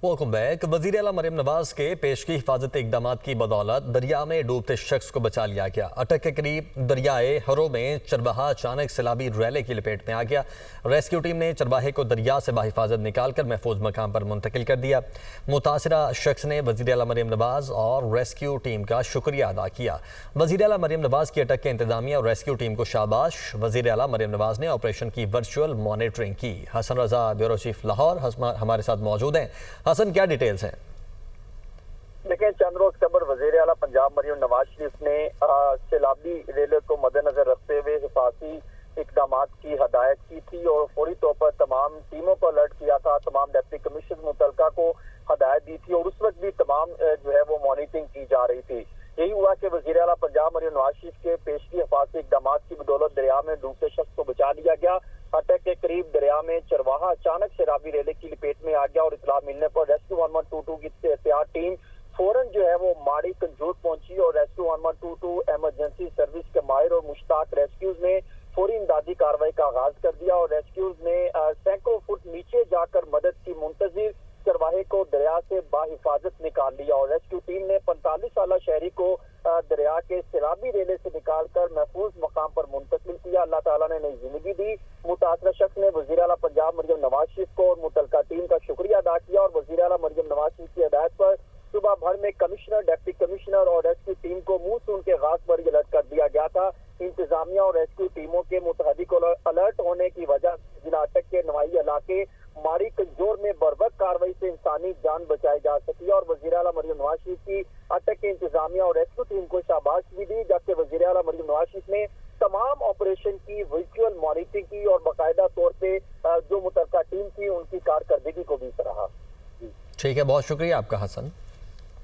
Welcome back. वजीर आला मरियम नवाज के पेशगी हिफाजती इकदाम की बदौलत दरिया में डूबते शख्स को बचा लिया गया। अटक के करीब दरियाए हरो में चरवाहा अचानक सैलाबी रैले की लपेट में आ गया। रेस्क्यू टीम ने चरवाहे को दरिया से बाहिफाजत निकालकर महफूज मकाम पर मुंतकिल कर दिया। मुतासरा शख्स ने वजीर आला मरियम नवाज और रेस्क्यू टीम का शुक्रिया अदा किया। वजीर आला मरियम नवाज की अटक के इंतजामिया और रेस्क्यू टीम को शाबाश। वजीर आला मरियम नवाज ने ऑपरेशन की वर्चुअल मॉनिटरिंग की। हसन रजा, ब्यूरो चीफ लाहौर, हमारे साथ मौजूद हैं। हसन, क्या डिटेल्स हैं? देखिए, चंद रोज कबल वजीर आला पंजाब मरियम नवाज शरीफ ने सैलाबी रेले को मद्देनजर रखते हुए हिफाजती इकदाम की हदायत की थी और फौरी तौर पर तमाम टीमों को अलर्ट किया था। तमाम डिप्टी कमिश्नर मुतलका को हदायत दी थी और उस वक्त भी तमाम जो है वो मॉनिटरिंग की जा रही थी। यही हुआ कि वजीर आला पंजाब मरियम नवाज शरीफ के पेशगी हिफाजती इकदाम की बदौलत दरिया में डूबते शख्स को बचा लिया गया। अटक के करीब दरिया में चरवाहा अचानक शराबी रेले की लपेट में आ गया और इतला मिलने पर रेस्क्यू 1122 की एहतियात टीम फौरन जो है वो माड़ी कंजूर पहुंची और रेस्क्यू 1122 इमरजेंसी सर्विस के माहिर और मुश्ताक रेस्क्यूज ने फौरी इमदादी कार्रवाई का आगाज कर दिया और रेस्क्यूज ने सैकड़ों फुट नीचे जाकर मदद की मुंतजिर चरवाहे को दरिया से बाहिफाजत निकाल लिया और रेस्क्यू टीम ने 45 साल शहरी को दरिया के सैलाबी रेले से निकालकर महफूज मकाम पर मुंतकिल किया। अल्लाह ताला ने नई जिंदगी दी। मुतासरा शख्स ने वजीर आला पंजाब मरियम नवाज शरीफ को और मुतलका टीम का शुक्रिया अदा किया और वजीर आला मरियम नवाज शरीफ की हिदायत पर सुबह भर में कमिश्नर, डिप्टी कमिश्नर और रेस्क्यू टीम को मुंह सून के गाज पर अलर्ट कर दिया गया था। इंतजामिया और रेस्क्यू टीमों के मुतहदिक अलर्ट होने की वजह से जिला अटक के नवाई इलाके माड़ी कंजोर में बरवक्त कार्रवाई से इंसानी जान बचाई जा सकी और वजीर आला मरियम नवाज शरीफ की अटक के इंतजामिया और रेस्क्यू टीम को शाबाश भी दी, जबकि वजीर आला मरियम नवाज शरीफ ने तमाम ऑपरेशन की वर्चुअल मॉनिटरिंग की और बाकायदा तौर पे जो मुतलका टीम थी उनकी कारकर्दगी को भी सराहा। ठीक है, बहुत शुक्रिया आपका हसन।